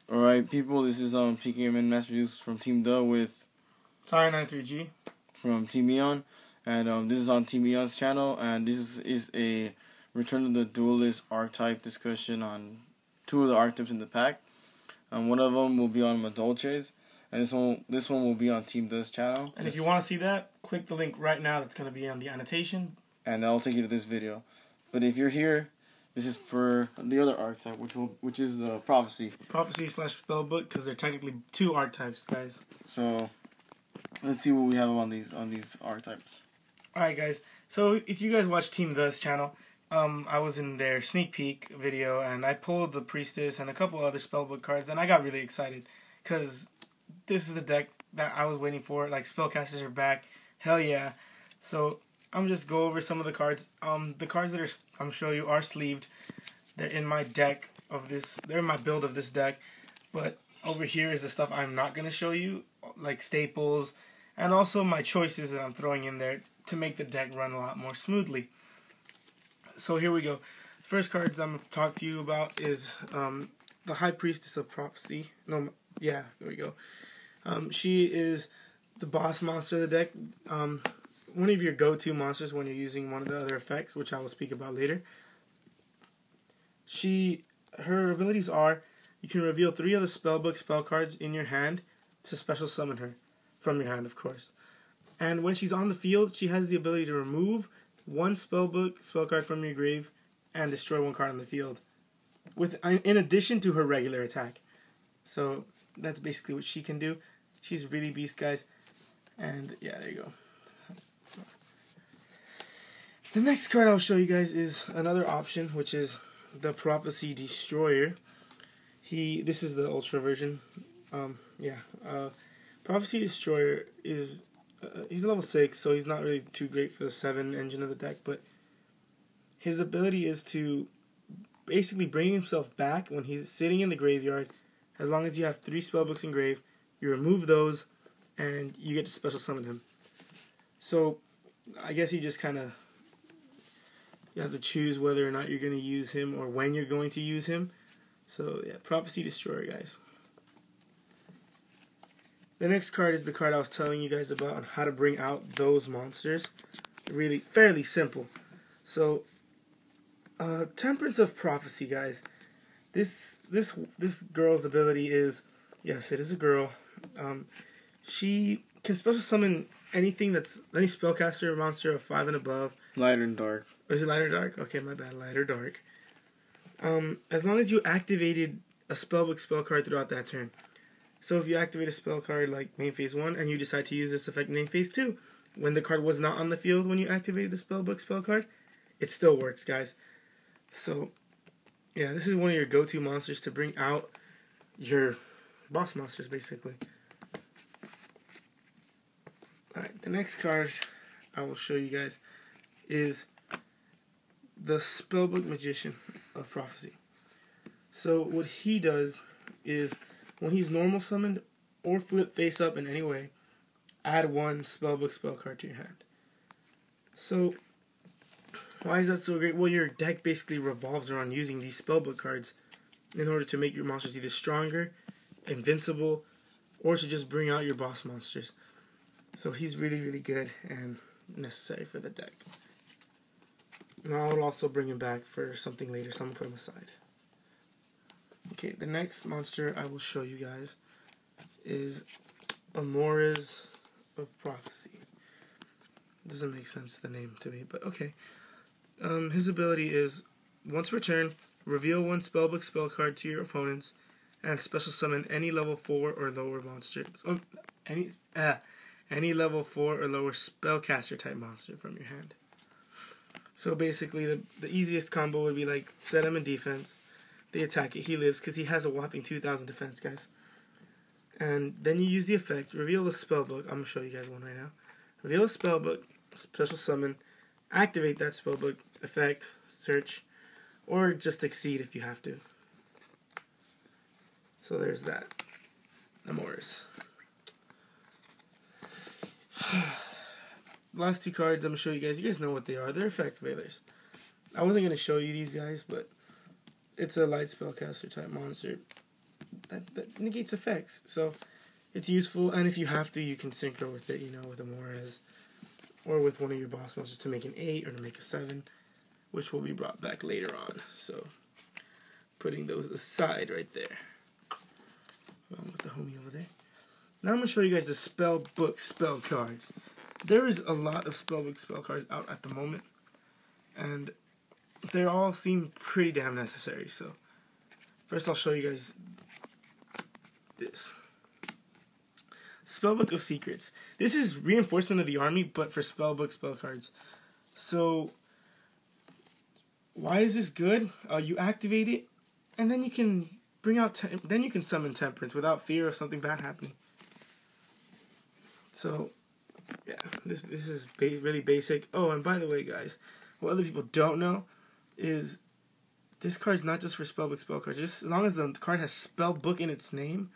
Alright, people, this is PKM Master Juice from TeemTHE with Sorry93G from Team Eon, and this is on Team Eon's channel, and this is a Return of the Duelist archetype discussion on two of the archetypes in the pack. One of them will be on Madolche's, and this one will be on TeemTHE's channel. And if you want to see that, click the link right now that's going to be on the annotation. And that'll take you to this video. But if you're here, this is for the other archetype, which is the Prophecy. Prophecy/Spellbook, because they're technically two archetypes, guys. So let's see what we have on these archetypes. Alright, guys. So if you guys watch TeemTHE's channel, I was in their sneak peek video, and I pulled the Priestess and a couple other Spellbook cards, and I got really excited because this is the deck that I was waiting for. Like, spellcasters are back. Hell yeah. So I'm just go over some of the cards. The cards that I'm showing you are sleeved. They're in my deck of this. They're in my build of this deck. But over here is the stuff I'm not gonna show you, like staples, and also my choices that I'm throwing in there to make the deck run a lot more smoothly. So here we go. First cards I'm gonna talk to you about is the High Priestess of Prophecy. No, yeah, there we go. She is the boss monster of the deck. One of your go-to monsters when you're using one of the other effects, which I will speak about later. Her abilities are: you can reveal 3 of the Spellbook spell cards in your hand to special summon her, from your hand, of course. And when she's on the field, she has the ability to remove 1 Spellbook spell card from your grave and destroy 1 card on the field, in addition to her regular attack. So that's basically what she can do. She's really beast, guys. And yeah, there you go. The next card I'll show you guys is another option, which is the Prophecy Destroyer. This is the Ultra version. Prophecy Destroyer is he's a level 6, so he's not really too great for the 7 engine of the deck, but his ability is to basically bring himself back when he's sitting in the graveyard. As long as you have 3 spellbooks in grave, you remove those, and you get to special summon him. So I guess you just kind of have to choose whether or not you're going to use him or when you're going to use him. So yeah, Prophecy Destroyer, guys. The next card is the card I was telling you guys about on how to bring out those monsters. Really fairly simple. So Temperance of Prophecy, guys. This girl's ability is, yes, it is a girl. She can special summon anything that's any spellcaster or monster of 5 and above. Light and dark. Is it light or dark? Okay, my bad. Light or dark. As long as you activated a Spellbook spell card throughout that turn. So if you activate a spell card like main phase 1 and you decide to use this effect in main phase 2, when the card was not on the field when you activated the Spellbook spell card, it still works, guys. So yeah, this is one of your go-to monsters to bring out your boss monsters, basically. Alright, the next card I will show you guys is the Spellbook Magician of Prophecy. So what he does is, when he's normal summoned or flip face up in any way, add 1 Spellbook spell card to your hand. So why is that so great? Well, your deck basically revolves around using these Spellbook cards in order to make your monsters either stronger, invincible, or to just bring out your boss monsters. So he's really, really good and necessary for the deck. And I'll also bring him back for something later, so I'm going to put him aside. Okay, the next monster I will show you guys is Amores of Prophecy. Doesn't make sense, the name to me, but okay. His ability is, once per turn, reveal 1 Spellbook spell card to your opponents and special summon any level 4 or lower monster. Any level 4 or lower spellcaster type monster from your hand. So basically, the easiest combo would be like, set him in defense, they attack it, he lives, because he has a whopping 2,000 defense, guys. And then you use the effect, reveal a spellbook. I'm going to show you guys one right now. Reveal a spellbook, special summon, activate that spellbook effect, search, or just exceed if you have to. So there's that. Amores. Last 2 cards I'm going to show you guys. You guys know what they are. They're effect veilers. I wasn't going to show you these guys, but it's a light spellcaster type monster. that negates effects. So it's useful, and if you have to, you can synchro with it, with a Morez or with one of your boss monsters to make an 8 or to make a 7, which will be brought back later on. So putting those aside right there. With the homie over there. Now I'm going to show you guys the Spellbook spell cards. There is a lot of Spellbook spell cards out at the moment, and they all seem pretty damn necessary. So first I'll show you guys this. Spellbook of Secrets. This is Reinforcement of the Army, but for Spellbook spell cards. So why is this good? You activate it, and then you can then you can summon Temperance without fear of something bad happening. So yeah, this is really basic. Oh, and by the way, guys, what other people don't know is this card's not just for Spellbook spell cards. Just as long as the card has Spellbook in its name,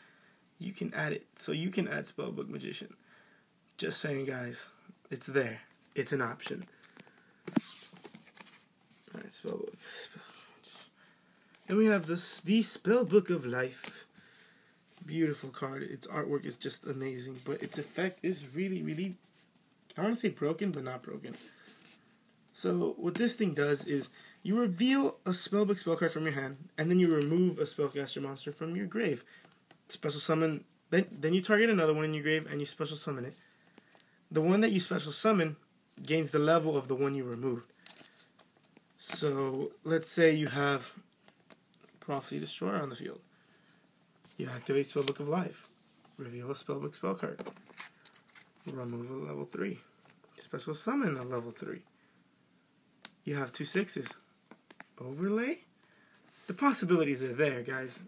you can add it. So you can add Spellbook Magician. Just saying, guys, it's there. It's an option. Alright, Spellbook. Then we have the Spellbook of Life. Beautiful card. Its artwork is just amazing, but its effect is really, really, I want to say broken, but not broken. So what this thing does is you reveal a Spellbook spell card from your hand, and then you remove a spellcaster monster from your grave. Special summon, then you target another one in your grave and you special summon it. The one that you special summon gains the level of the one you removed. So let's say you have Prophecy Destroyer on the field. You activate Spellbook of Life. Reveal a Spellbook spell card. Remove a level 3. Special summon a level 3. You have 2 6s. Overlay? The possibilities are there, guys.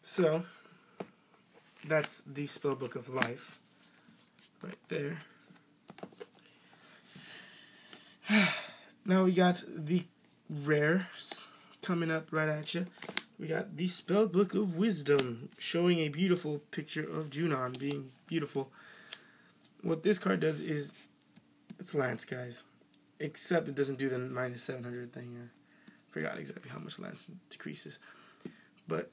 So, that's the Spellbook of Life. Right there. Now we got the rares coming up right at you. We got the Spellbook of Wisdom, showing a beautiful picture of Junon being beautiful. What this card does is, it's Lance, guys. Except it doesn't do the minus 700 thing. I forgot exactly how much Lance decreases. But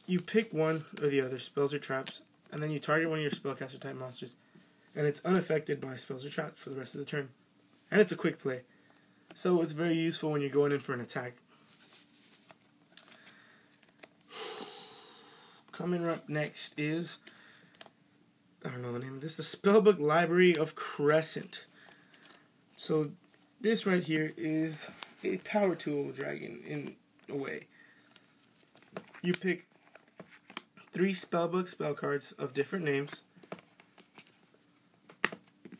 you pick one or the other, spells or traps, and then you target one of your spellcaster type monsters, and it's unaffected by spells or traps for the rest of the turn. And it's a quick play. So it's very useful when you're going in for an attack. Coming up next is, I don't know the name of this, the Spellbook Library of Crescent. So this right here is a power tool dragon in a way. You pick 3 Spellbook spell cards of different names,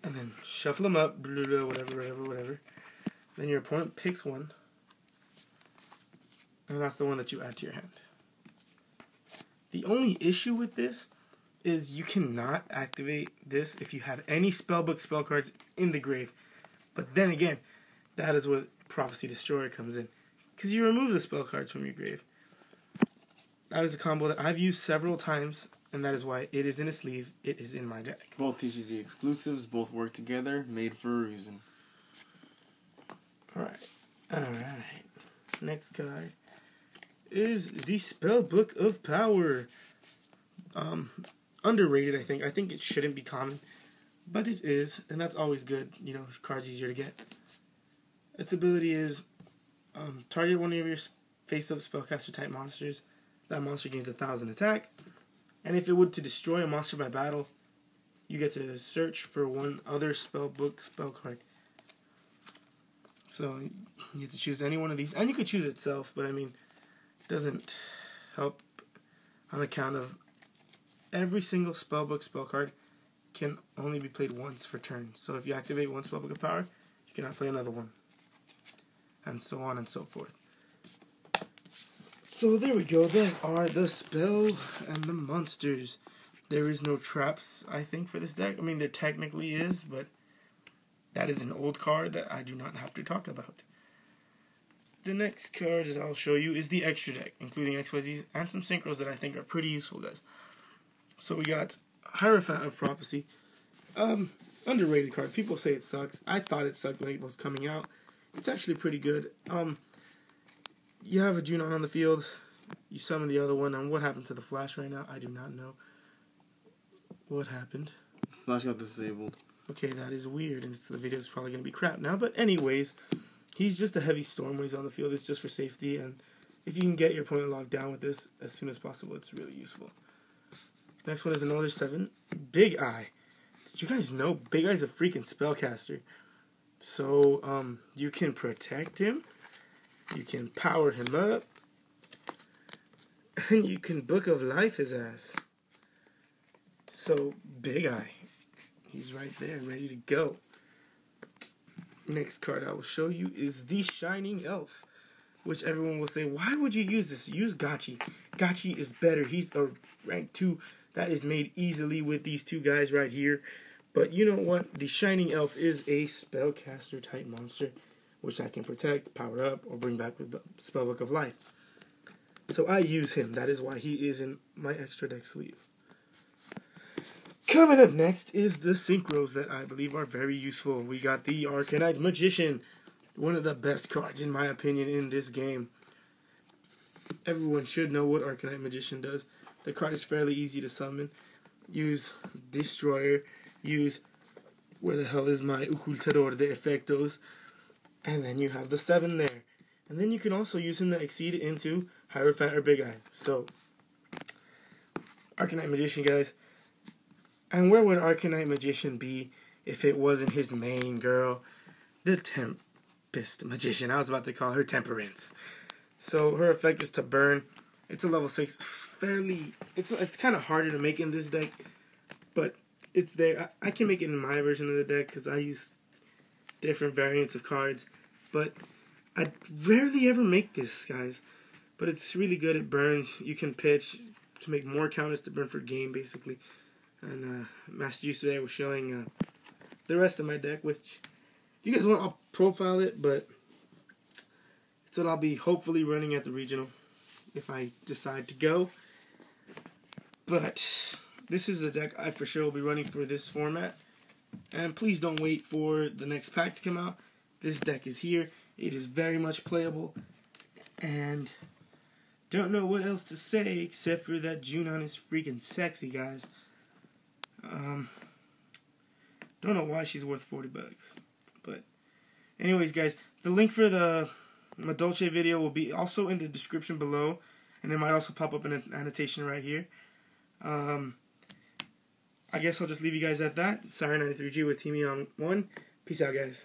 and then shuffle them up, blah, blah, whatever. Then your opponent picks one, and that's the one that you add to your hand. The only issue with this is you cannot activate this if you have any Spellbook spell cards in the grave. But then again, that is where Prophecy Destroyer comes in, because you remove the spell cards from your grave. That is a combo that I've used several times, and that is why it is in a sleeve. It is in my deck. Both TCG exclusives, both work together, made for a reason. Alright. Next card is the Spellbook of Power. Underrated, I think. I think it shouldn't be common, but it is, and that's always good. Cards easier to get. Its ability is target one of your face-up spellcaster type monsters. That monster gains 1,000 attack, and if it would to destroy a monster by battle, you get to search for one other Spellbook spell card. So you have to choose any one of these, and you could choose itself, but I mean, it doesn't help on account of every single Spellbook spell card can only be played once for turn. So if you activate one Spellbook of Power, you cannot play another one, and so on and so forth. So there we go. There are the spell and the monsters. There is no traps, I think, for this deck. I mean, there technically is, but that is an old card that I do not have to talk about. The next card that I'll show you is the extra deck, including XYZs and some synchros that I think are pretty useful, guys. So we got Hierophant of Prophecy. Underrated card. People say it sucks. I thought it sucked when it was coming out. It's actually pretty good. You have a Junon on the field. You summon the other one, and what happened to the flash right now? I do not know. What happened? Flash got disabled. Okay, that is weird, and the video is probably going to be crap now. But anyways, he's just a heavy storm when he's on the field. It's just for safety, and if you can get your opponent locked down with this as soon as possible, it's really useful. Next one is another 7. Big Eye. Did you guys know Big Eye's a freaking spellcaster? So, you can protect him, you can power him up, and you can Book of Life his ass. So, Big Eye. He's right there, ready to go. Next card I will show you is the Shining Elf, which everyone will say, why would you use this? Use Gachi. Gachi is better. He's a rank 2 that is made easily with these two guys right here. But you know what? The Shining Elf is a spellcaster type monster, which I can protect, power up, or bring back with the Spellbook of Life. So I use him. That is why he is in my extra deck sleeves. Coming up next is the Synchros that I believe are very useful. We got the Archetype Magician, one of the best cards in my opinion in this game. Everyone should know what Archetype Magician does. The card is fairly easy to summon. Use Destroyer. Use, where the hell is my Ocultador de Efectos? And then you have the 7 there. And then you can also use him to exceed into Hierophant or Big Eye. So, Archetype Magician, guys. And where would Archetype Magician be if it wasn't his main girl, the Tempest Magician? I was about to call her Temperance. So, her effect is to burn. It's a level 6. It's kind of harder to make in this deck, but it's there. I can make it in my version of the deck because I use different variants of cards, but I rarely ever make this, guys. But it's really good. It burns. You can pitch to make more counters to burn for game, basically. And Master Juice today was showing the rest of my deck, which if you guys want, I'll profile it, but it's what I'll be hopefully running at the regional if I decide to go. But this is the deck I for sure will be running for this format. And please don't wait for the next pack to come out. This deck is here. It is very much playable. And don't know what else to say except for that Junon is freaking sexy, guys. Don't know why she's worth $40. But anyways, guys, the link for the Madolche video will be also in the description below. And it might also pop up in an annotation right here. I guess I'll just leave you guys at that. Sire93G with TeemTHE on 1. Peace out, guys.